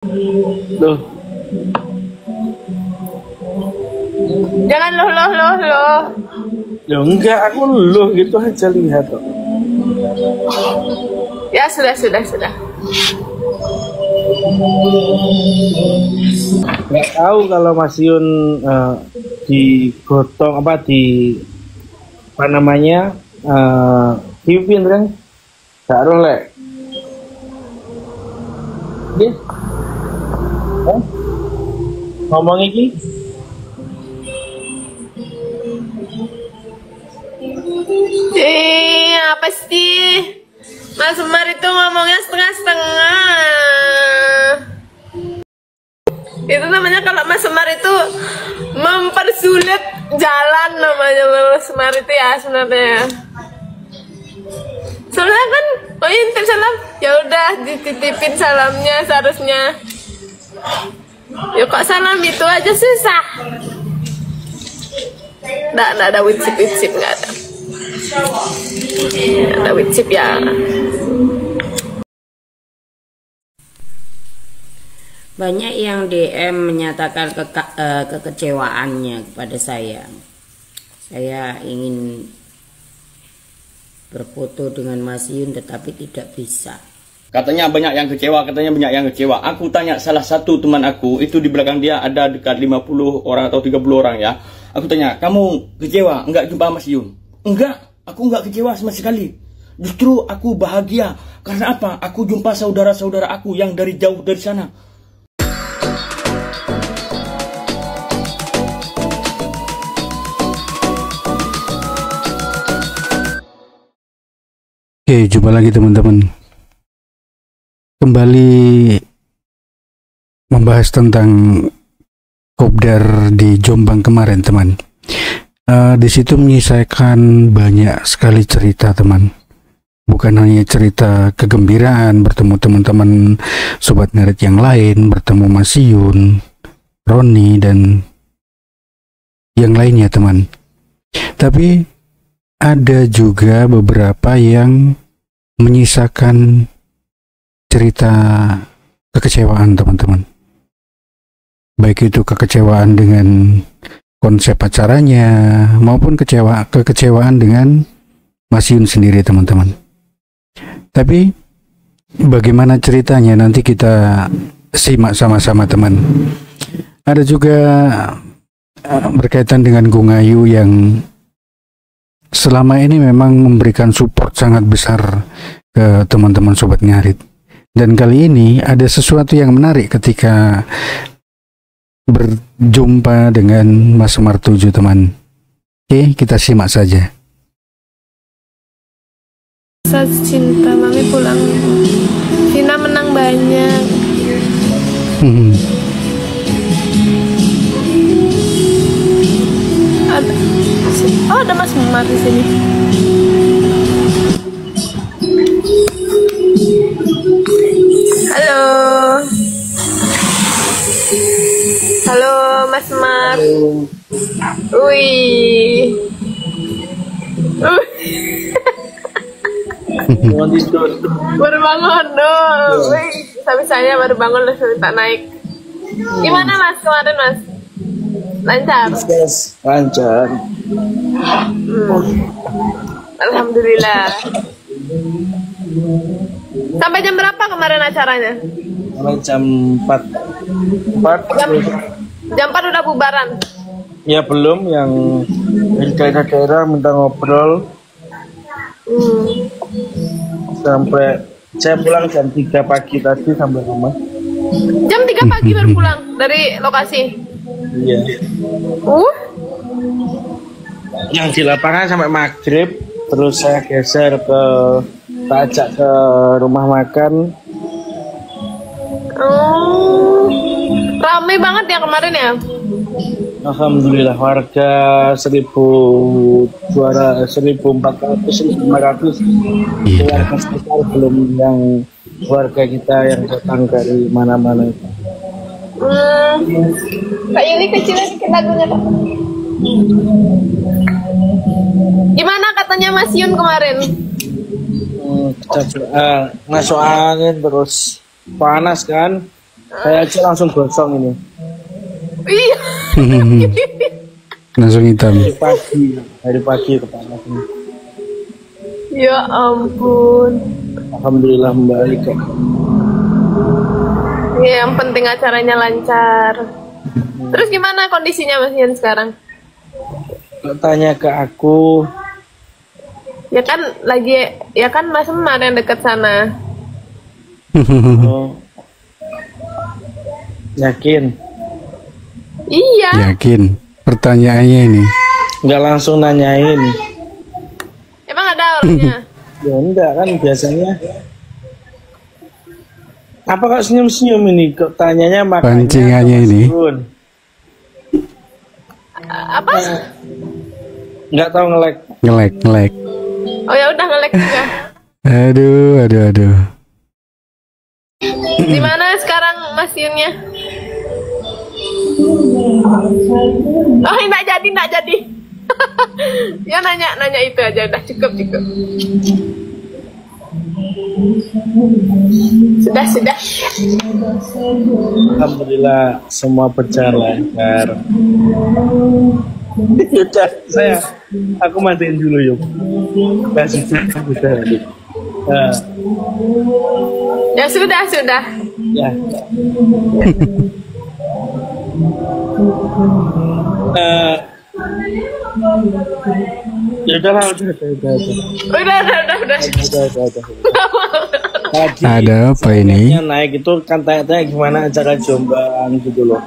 Loh, Jangan loh. ya enggak, aku loh gitu aja lihat kok. Ya sudah. Nggak tahu kalau Mas Yun digotong apa namanya pimpin kan? Gak rolek. Dia ngomong iki Apa sih? Mas Semar itu ngomongnya setengah-setengah. Itu namanya kalau Mas Semar itu mempersulit jalan namanya Mas Semar itu ya sebenarnya. Soalnya kan, oh iya titip salam, ya udah dititipin salamnya seharusnya. Ya kok salam itu aja susah. Nggak ada wicip nggak ada. Ada wicip ya. Banyak yang DM menyatakan kekecewaannya kepada saya. Saya ingin berfoto dengan Mas Yun tetapi tidak bisa. Katanya banyak yang kecewa, Aku tanya salah satu teman aku, itu di belakang dia ada dekat 50 orang atau 30 orang ya. Aku tanya, kamu kecewa enggak jumpa Mas Yun? Enggak, aku enggak kecewa sama sekali. Justru aku bahagia. Karena apa? Aku jumpa saudara-saudara aku yang dari jauh dari sana. Oke, jumpa lagi teman-teman. Kembali membahas tentang Kopdar di Jombang kemarin, teman. Di situ menyisakan banyak sekali cerita, teman. Bukan hanya cerita kegembiraan bertemu teman-teman sobat nerd yang lain, bertemu Mas Yun, Roni dan yang lainnya, teman. Tapi ada juga beberapa yang menyisakan cerita kekecewaan, teman-teman. Baik itu kekecewaan dengan konsep acaranya maupun kekecewaan dengan Mas Yun sendiri, teman-teman. Tapi bagaimana ceritanya nanti kita simak sama-sama, teman. Ada juga berkaitan dengan Gung Ayu yang selama ini memang memberikan support sangat besar ke teman-teman sobat ngarit. Dan kali ini ada sesuatu yang menarik ketika berjumpa dengan Mas Semar 7, teman. Oke, kita simak saja. Saat cinta mami pulang, Vina menang banyak. Ada Mas Semar di sini. Halo Mas Semar. Wih. Baru bangun dong. Wih, saya baru bangun langsung minta naik. Gimana Mas kemarin Mas? Lancar? lancar. Alhamdulillah. Sampai jam berapa kemarin acaranya? Sampai jam 4. Jam 4 udah bubaran? Ya belum, yang dari daerah minta ngobrol. Sampai saya pulang jam 3 pagi tadi sampai rumah. Jam 3 pagi baru pulang dari lokasi? Iya. Yang di lapangan sampai maghrib, terus saya geser tak ajak ke rumah makan. Ramai banget ya kemarin ya? Alhamdulillah, warga 1.400, 1.500 warga sekitar, belum yang warga kita yang datang dari mana-mana. Kak Yuli kecilnya dikit lagunya Kak. Gimana katanya Mas Yun kemarin? Masuk angin terus panas kan, Saya aja langsung gosong ini. Iya. Langsung hitam. Dari pagi kepanasan. Ya ampun. Alhamdulillah membaik kok. Ya, yang penting acaranya lancar. Terus gimana kondisinya Mas Yun sekarang? Tanya ke aku. Ya kan Mas Semar yang dekat sana. Oh, yakin? Iya. Yakin. Pertanyaannya ini. Nggak langsung nanyain. Emang ada orangnya? Ya enggak kan biasanya. Apa kok senyum-senyum ini? Kok tanyanya makanya Pancingannya ini. Apa? Nggak tahu ngelek. Ngelek. Oh ya udah ngelek juga. Aduh. Di mana sekarang Mas Yunnya? Oh, nggak jadi. Ya nanya itu aja udah cukup. Sudah. Alhamdulillah semua berjalan lancar. Udah, aku matiin dulu yuk. Sudah. Ya sudah. Ya. Ya udahlah, udah. Udah. Tadi, Ada apa ini? yang naik itu kan tanya-tanya gimana acara Jombang gitu loh.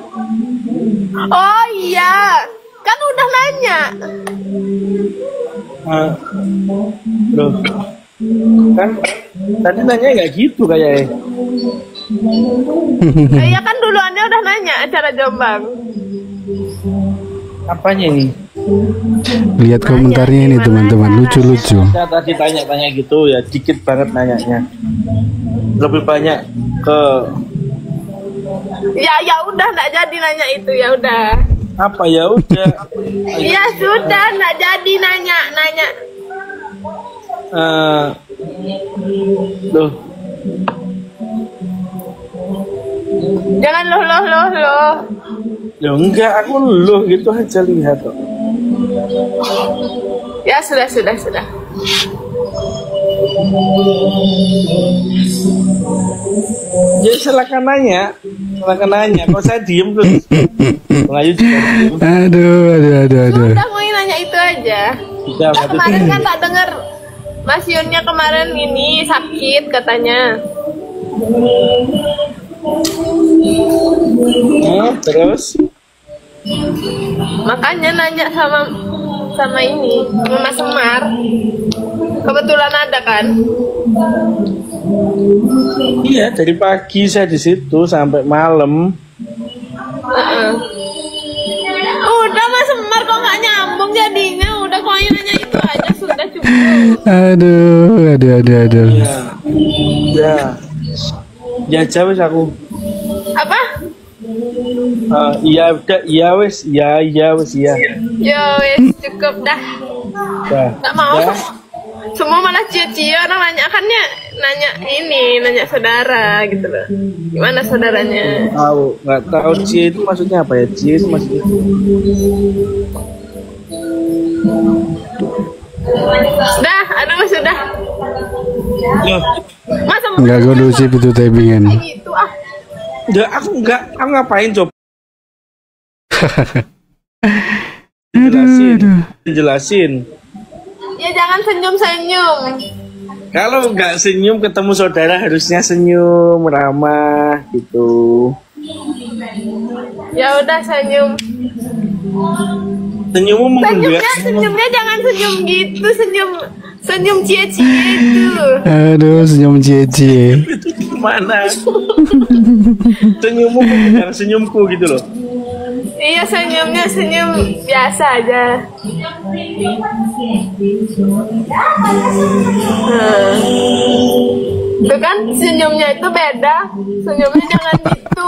Oh iya, kan udah nanya. Loh, kan tadi nanya nggak gitu kayaknya. Iya kan duluannya udah nanya acara Jombang. Apanya ini? Lihat komentarnya ini teman-teman, lucu-lucu. Saya tadi tanya-tanya gitu ya, dikit banget nanyanya. Lebih banyak ke Ya udah nggak jadi nanya itu, ya udah. apa ya udah. Ya sudah nggak jadi nanya. Loh, Jangan loh. ya enggak, aku loh gitu aja lihat kok. Ya sudah. Ya silakan nanya. Kok saya diem terus. Bang Ayu juga diem. Aduh. Udah mau nanya itu aja. Sudah, berarti Kemarin kan tak dengar Mas Yunnya kemarin ini sakit katanya. Terus Makanya nanya sama ini, sama Mas Semar. Kebetulan ada kan? iya dari pagi saya di situ sampai malam. Udah Mas Semar kok nggak nyambung jadinya. Udah kok ayo nanya itu aja sudah cukup. Aduh. Ya jawab aku. Apa? Iya wes. Yo wes cukup dah. Nggak mau. Ya. Semua malah cio-cio orang nanya kan ya, nanya saudara gitu loh. Gimana saudaranya? Nggak tahu Cie itu maksudnya apa ya? Cie itu maksudnya sudah. Loh, Masa Enggak kondusif itu typingan. gitu ya aku ngapain coba? Jelasin. Ya jangan senyum. Kalau nggak senyum ketemu saudara harusnya senyum ramah gitu. Ya udah senyum. Senyummu menggugah. Senyumnya jangan senyum gitu, senyum cie-cie itu. Aduh, senyum cie-cie. Itu gimana? Senyummu menggugah senyumku gitu loh. Iya senyumnya senyum biasa aja. Itu kan senyumnya itu beda. Senyumnya jangan gitu.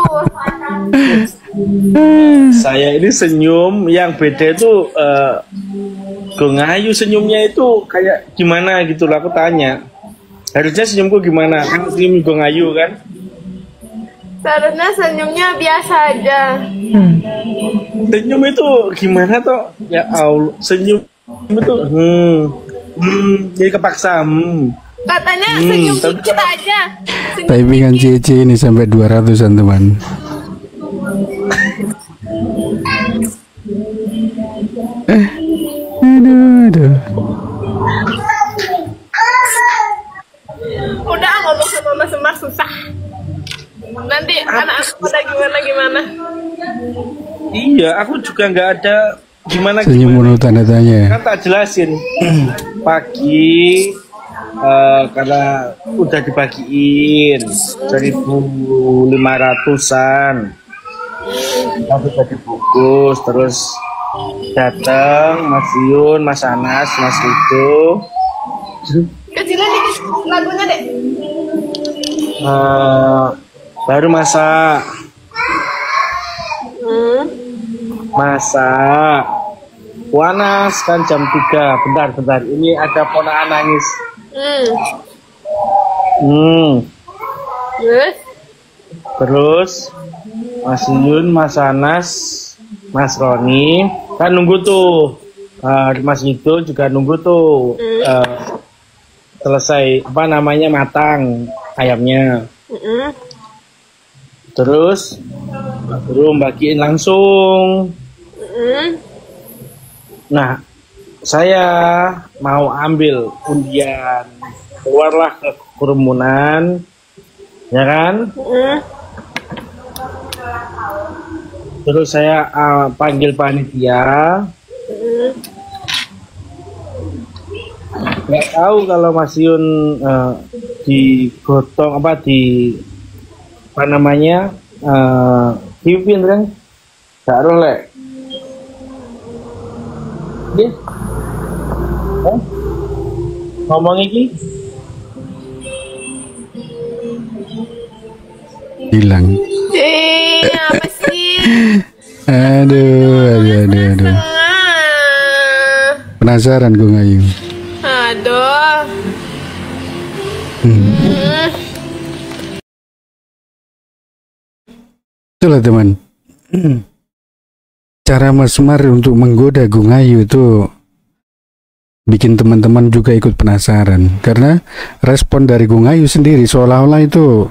Saya ini senyum yang beda itu Gongayu senyumnya itu kayak gimana gitu lah, aku tanya. Harusnya senyumku gimana? Kan senyum Gongayu kan? Seharusnya senyumnya biasa aja. Senyum itu gimana toh? Ya Allah, senyum itu jadi kepaksa. Katanya senyum dikit aja. Senyum Typingan dikit. CC ini sampai 200-an teman. Aduh. Udah ngomong sama Mas Semar susah. Nanti anak aku pada gimana. Iya, aku juga nggak ada gimana. Senyum penuh tanda tanya. Kan tak jelasin. Pagi karena udah dibagiin 1.500-an. Aku udah dibungkus, terus datang Mas Yun, Mas Anas, Mas Rido. Kecilan dikit lagunya dek. Baru masak. Panas kan jam 3. Bentar. Ini ada ponakan nangis. Terus Mas Yun, Mas Anas, Mas Roni kan nunggu tuh. Mas Rido juga nunggu tuh. Selesai matang ayamnya. Terus belum bagiin langsung. Nah, saya mau ambil undian, keluarlah ke kerumunan, ya kan? Terus saya panggil panitia. Nggak tahu kalau Mas Yun digotong dipimpin kan? Gak rolek. Ngomong iki Hilang. Apa sih? Aduh. Penasaran gue Ngayu. Aduh. Itulah teman. Cara Mas Semar untuk menggoda Gung Ayu itu bikin teman-teman juga ikut penasaran, karena respon dari Gung Ayu sendiri seolah-olah itu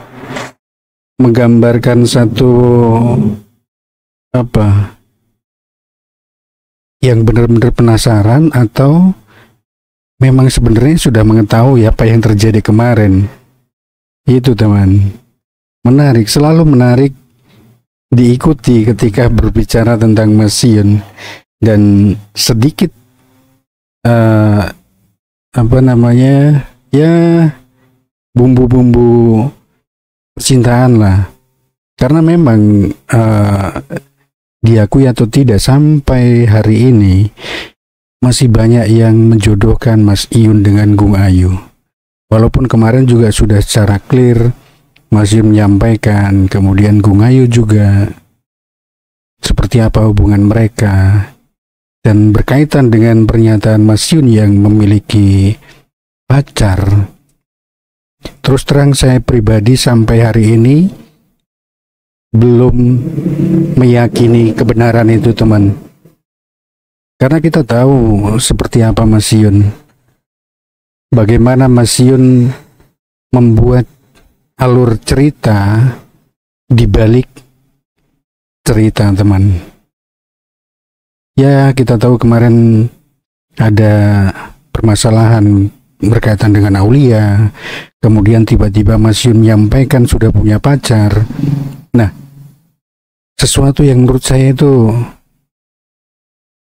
menggambarkan satu yang benar-benar penasaran atau memang sebenarnya sudah mengetahui apa yang terjadi kemarin. Itu teman, menarik, selalu menarik diikuti ketika berbicara tentang Mas Yun, dan sedikit bumbu-bumbu percintaan lah, karena memang diakui atau tidak sampai hari ini masih banyak yang menjodohkan Mas Yun dengan Gung Ayu, walaupun kemarin juga sudah secara clear Mas Yun menyampaikan, kemudian Gung Ayu juga seperti apa hubungan mereka. Dan berkaitan dengan pernyataan Mas Yun yang memiliki pacar, terus terang saya pribadi sampai hari ini belum meyakini kebenaran itu teman. Karena kita tahu seperti apa Mas Yun, bagaimana Mas Yun membuat alur cerita di balik cerita teman. Ya, kita tahu kemarin ada permasalahan berkaitan dengan Aulia, kemudian tiba-tiba Mas Yun menyampaikan sudah punya pacar. Nah, sesuatu yang menurut saya itu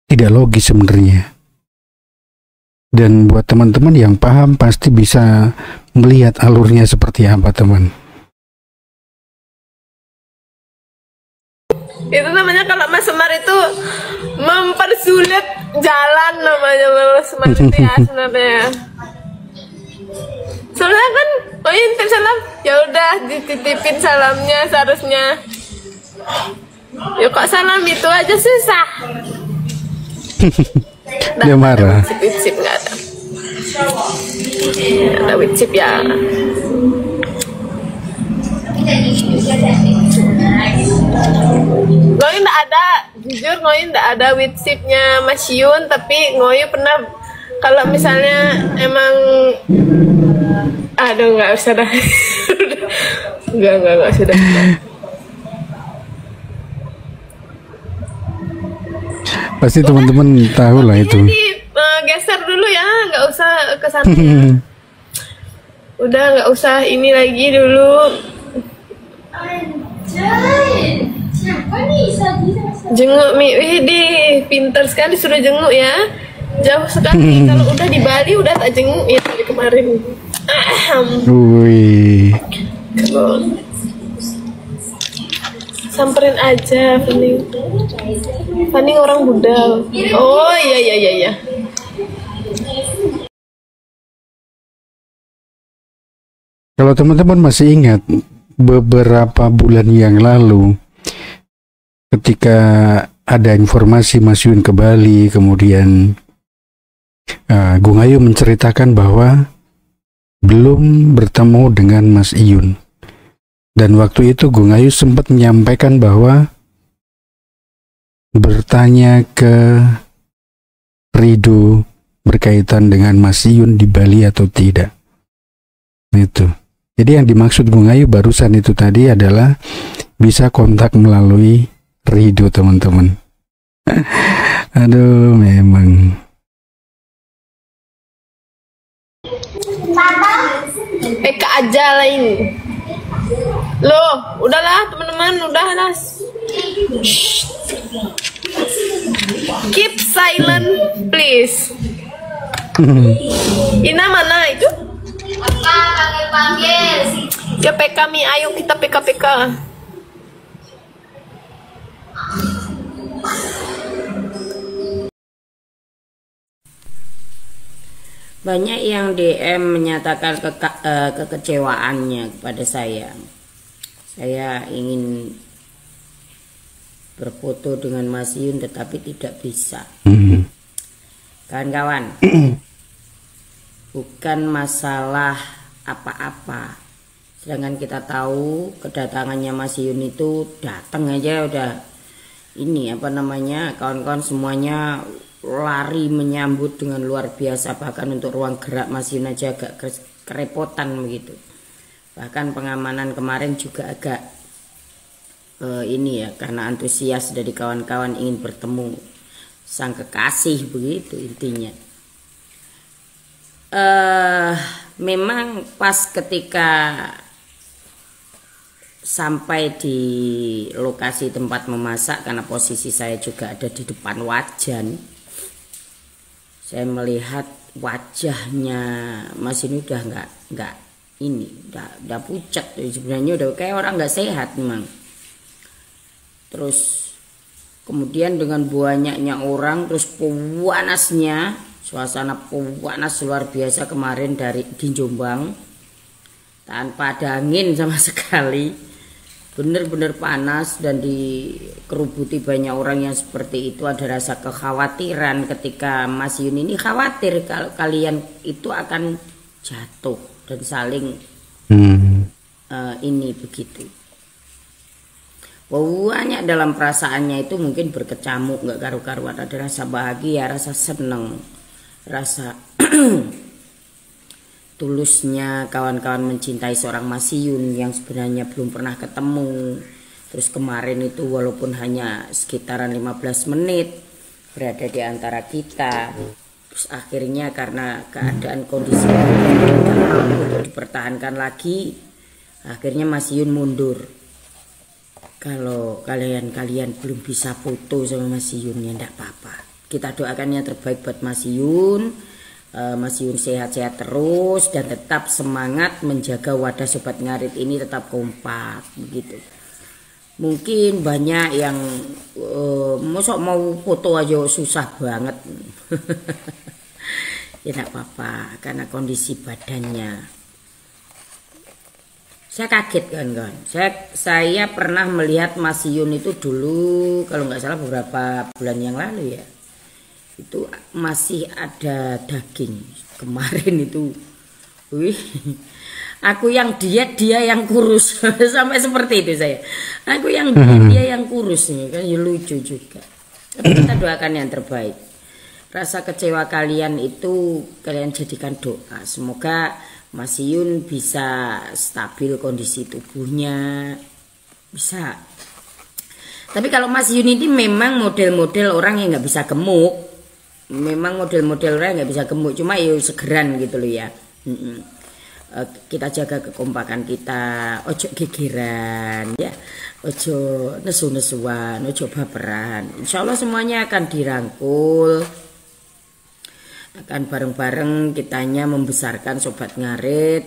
tidak logis sebenarnya. Dan buat teman-teman yang paham pasti bisa melihat alurnya seperti apa teman. Itu namanya kalau Mas Semar itu mempersulit jalan, namanya Mas Semar itu ya sebenarnya. Soalnya kan intip salam, ya udah dititipin salamnya seharusnya. Ya kok salam itu aja susah. Dia marah. Wicip nggak ada. Ada wicip ya. Ngoy nggak ada, jujur Ngoy nggak ada witshipnya Mas Yun, tapi Ngoy pernah kalau misalnya emang, aduh nggak usah dah, nggak sudah. Pasti teman-teman tahu lah itu. Geser dulu ya, nggak usah ke sana ya. Udah nggak usah ini lagi dulu. Jenguk Mi, di pinter sekali suruh jenguk ya. Jauh sekali. Kalau udah di Bali udah tak jenguk ya dari kemarin. Wih. Samperin aja, Fanny orang budal. Oh iya. Kalau teman-teman masih ingat beberapa bulan yang lalu ketika ada informasi Mas Yun ke Bali, kemudian Gung Ayu menceritakan bahwa belum bertemu dengan Mas Iyun. Dan waktu itu Gung Ayu sempat menyampaikan bahwa bertanya ke Rido berkaitan dengan Mas Iyun di Bali atau tidak. Itu. Jadi yang dimaksud Gung Ayu barusan itu tadi adalah bisa kontak melalui Rido, teman-teman. Aduh, memang. PK aja lah ini. Loh, udahlah teman-teman, udah Nas. Keep silent, please. Ina mana itu? Panggil. Ya PK Mi, ayo kita PK. Banyak yang DM menyatakan kekecewaannya kepada saya. Saya ingin berfoto dengan Mas Yun tetapi tidak bisa. Kawan-kawan, bukan masalah apa-apa. Sedangkan kita tahu kedatangannya Mas Yun itu datang aja udah ini apa namanya, kawan-kawan semuanya lari menyambut dengan luar biasa. Bahkan untuk ruang gerak Mas Yun aja agak kerepotan begitu. Bahkan pengamanan kemarin juga agak ini ya, karena antusias dari kawan-kawan ingin bertemu sang kekasih begitu intinya. Memang pas ketika sampai di lokasi tempat memasak, karena posisi saya juga ada di depan wajan, saya melihat wajahnya Mas ini udah nggak ini, udah pucat sebenarnya, udah kayak orang nggak sehat memang. Terus kemudian dengan banyaknya orang, terus panasnya, suasana panas luar biasa kemarin di Jombang, tanpa ada angin sama sekali. Bener-bener panas dan dikerubuti banyak orang yang seperti itu. Ada rasa kekhawatiran ketika Mas Yun ini khawatir kalau kalian itu akan jatuh dan saling ini begitu. Banyak dalam perasaannya itu mungkin berkecamuk, nggak karu-karuan. Ada rasa bahagia, rasa seneng, rasa tulusnya kawan-kawan mencintai seorang Mas Yun yang sebenarnya belum pernah ketemu. Terus kemarin itu walaupun hanya sekitaran 15 menit berada di antara kita, terus akhirnya karena keadaan kondisi untuk dipertahankan lagi, akhirnya Mas Yun mundur. Kalau kalian belum bisa foto sama Mas Yun ya enggak apa-apa, kita doakan yang terbaik buat Mas Yun. Mas Yun sehat-sehat terus dan tetap semangat menjaga wadah Sobat Ngarit ini tetap kompak begitu. Mungkin banyak yang mosok mau foto aja susah banget. Ya enggak apa-apa karena kondisi badannya. Saya kaget kan. Saya pernah melihat Mas Yun itu dulu kalau nggak salah beberapa bulan yang lalu ya. Itu masih ada daging. Kemarin itu Aku yang diet, dia yang kurus. Sampai seperti itu saya. Aku yang diet, dia yang kurus nih. Kan ya lucu juga. Tapi kita doakan yang terbaik. Rasa kecewa kalian itu kalian jadikan doa. Semoga Mas Yun bisa stabil kondisi tubuhnya. Bisa. Tapi kalau Mas Yun ini memang model-model orang yang nggak bisa gemuk. Memang model-model orang yang nggak bisa gemuk. Cuma ya segeran gitu loh ya. Kita jaga kekompakan kita, ojo gegeran ya, ojo nesu-nesuan, ojo baperan. Insya Allah semuanya akan dirangkul, akan bareng-bareng kitanya membesarkan Sobat Ngarit.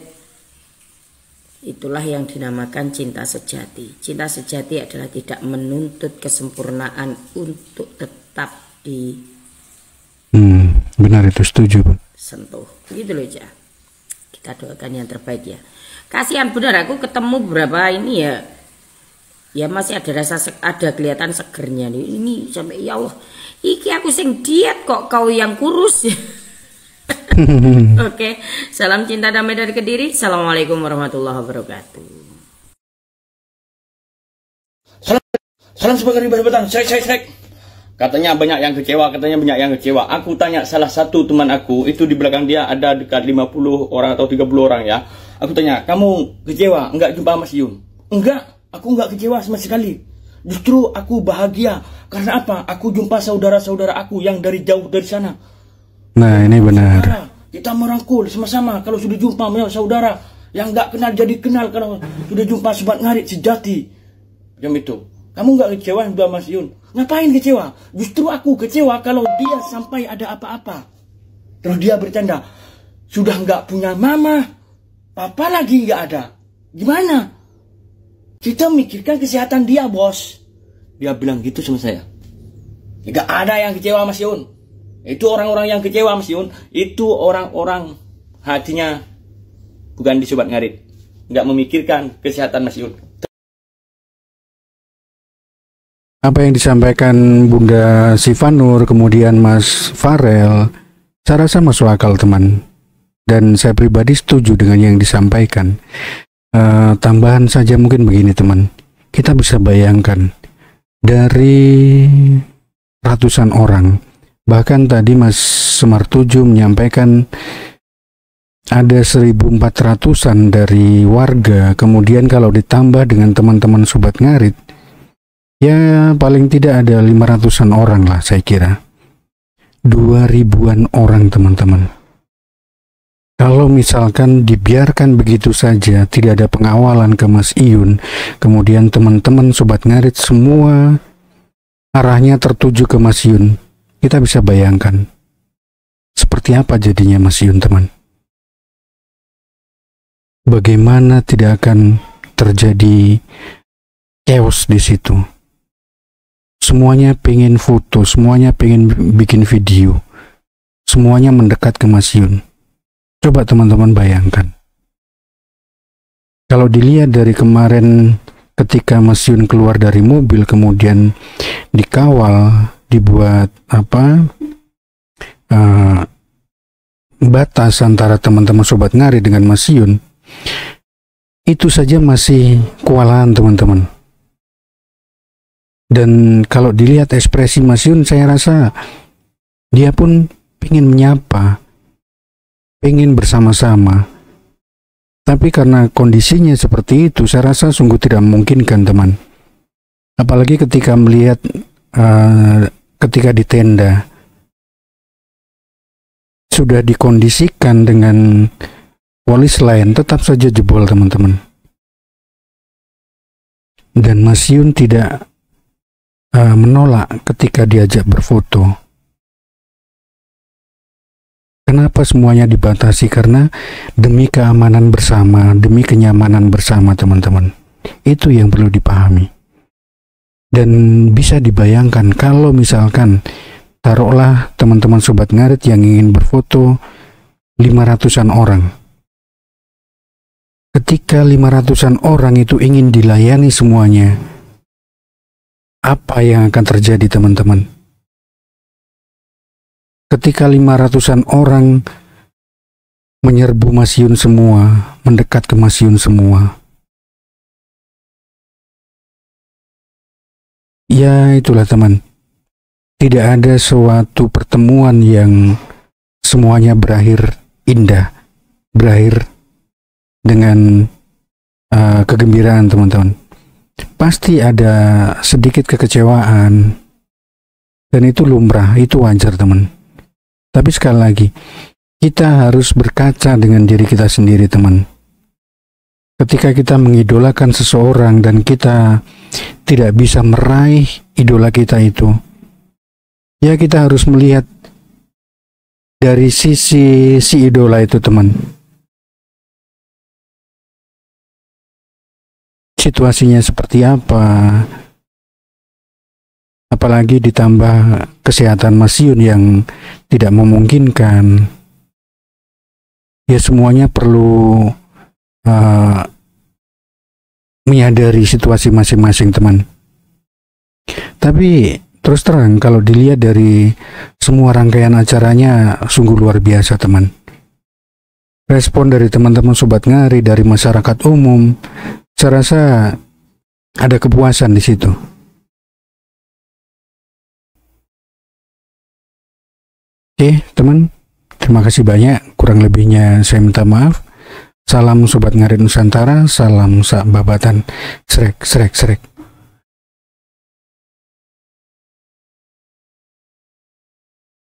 Itulah yang dinamakan cinta sejati. Cinta sejati adalah tidak menuntut kesempurnaan untuk tetap di benar, itu setuju, sentuh gitu loh ya. Kita doakan yang terbaik ya. Kasihan benar, aku ketemu beberapa ini ya. Ya masih ada rasa ada kelihatan segernya nih. Ini sampai ya Allah, iki aku sing diet kok kau yang kurus. Oke, salam cinta damai dari Kediri. Assalamualaikum warahmatullahi wabarakatuh. Salam sebagai ibadah sek. Katanya banyak yang kecewa, Aku tanya salah satu teman aku, itu di belakang dia ada dekat 50 orang atau 30 orang ya. Aku tanya, kamu kecewa enggak jumpa Mas Yun? Enggak, aku enggak kecewa sama sekali. Justru aku bahagia. Karena apa? Aku jumpa saudara-saudara aku yang dari jauh dari sana. Nah, ini benar. Saudara, kita merangkul sama-sama. Kalau sudah jumpa saudara yang enggak kenal jadi kenal. Kalau sudah jumpa Sobat Ngarit sejati. Macam itu. Kamu enggak kecewa sama Mas Yun? Ngapain kecewa? Justru aku kecewa kalau dia sampai ada apa-apa. Terus dia bercanda, sudah nggak punya mama, papa lagi nggak ada. Gimana? Kita mikirkan kesehatan dia, bos. Dia bilang gitu sama saya. Nggak ada yang kecewa Mas Yun. Itu orang-orang yang kecewa Mas Yun. Itu orang-orang hatinya bukan di Sobat Ngarit. Nggak memikirkan kesehatan Mas Yun. Apa yang disampaikan Bunda Sivanur, kemudian Mas Farel, saya rasa masuk akal teman. Dan saya pribadi setuju dengan yang disampaikan. Tambahan saja mungkin begini teman. Kita bisa bayangkan dari ratusan orang. Bahkan tadi Mas Semar Tujuh menyampaikan ada 1.400-an dari warga. Kemudian kalau ditambah dengan teman-teman Sobat Ngarit, ya paling tidak ada 500-an orang lah saya kira. 2.000-an orang teman-teman. Kalau misalkan dibiarkan begitu saja, tidak ada pengawalan ke Mas Iyun, kemudian teman-teman Sobat Ngarit semua arahnya tertuju ke Mas Iyun, kita bisa bayangkan seperti apa jadinya Mas Iyun teman. Bagaimana tidak akan terjadi chaos di situ. Semuanya pengen foto, semuanya pengen bikin video, semuanya mendekat ke Mas Yun. Coba teman-teman bayangkan. Kalau dilihat dari kemarin ketika Mas Yun keluar dari mobil, kemudian dikawal, dibuat batas antara teman-teman Sobat Ngarit dengan Mas Yun, itu saja masih kewalahan teman-teman. Dan kalau dilihat ekspresi Mas Yun, saya rasa dia pun pengen menyapa, pengen bersama-sama. Tapi karena kondisinya seperti itu, saya rasa sungguh tidak memungkinkan teman. Apalagi ketika melihat ketika di tenda sudah dikondisikan dengan polis lain, tetap saja jebol teman-teman. Dan Mas Yun tidak menolak ketika diajak berfoto. Kenapa semuanya dibatasi? Karena demi keamanan bersama, demi kenyamanan bersama teman-teman. Itu yang perlu dipahami. Dan bisa dibayangkan kalau misalkan taruhlah teman-teman Sobat Ngarit yang ingin berfoto 500-an orang. Ketika 500-an orang itu ingin dilayani semuanya, apa yang akan terjadi teman-teman? Ketika 500-an orang menyerbu Mas Yun semua, mendekat ke Mas Yun semua. Ya itulah teman, tidak ada suatu pertemuan yang semuanya berakhir indah, berakhir dengan kegembiraan teman-teman. Pasti ada sedikit kekecewaan, dan itu lumrah, itu wajar teman. Tapi sekali lagi, kita harus berkaca dengan diri kita sendiri teman. Ketika kita mengidolakan seseorang dan kita tidak bisa meraih idola kita itu, ya kita harus melihat dari sisi si idola itu teman. Situasinya seperti apa, apalagi ditambah kesehatan Mas Yun yang tidak memungkinkan. Ya semuanya perlu menyadari situasi masing-masing teman. Tapi terus terang kalau dilihat dari semua rangkaian acaranya sungguh luar biasa teman. Respon dari teman-teman Sobat Ngari, dari masyarakat umum, saya rasa ada kepuasan di situ. Oke teman, terima kasih banyak. Kurang lebihnya saya minta maaf. Salam Sobat Ngarit Nusantara, salam sak babatan, srek srek srek.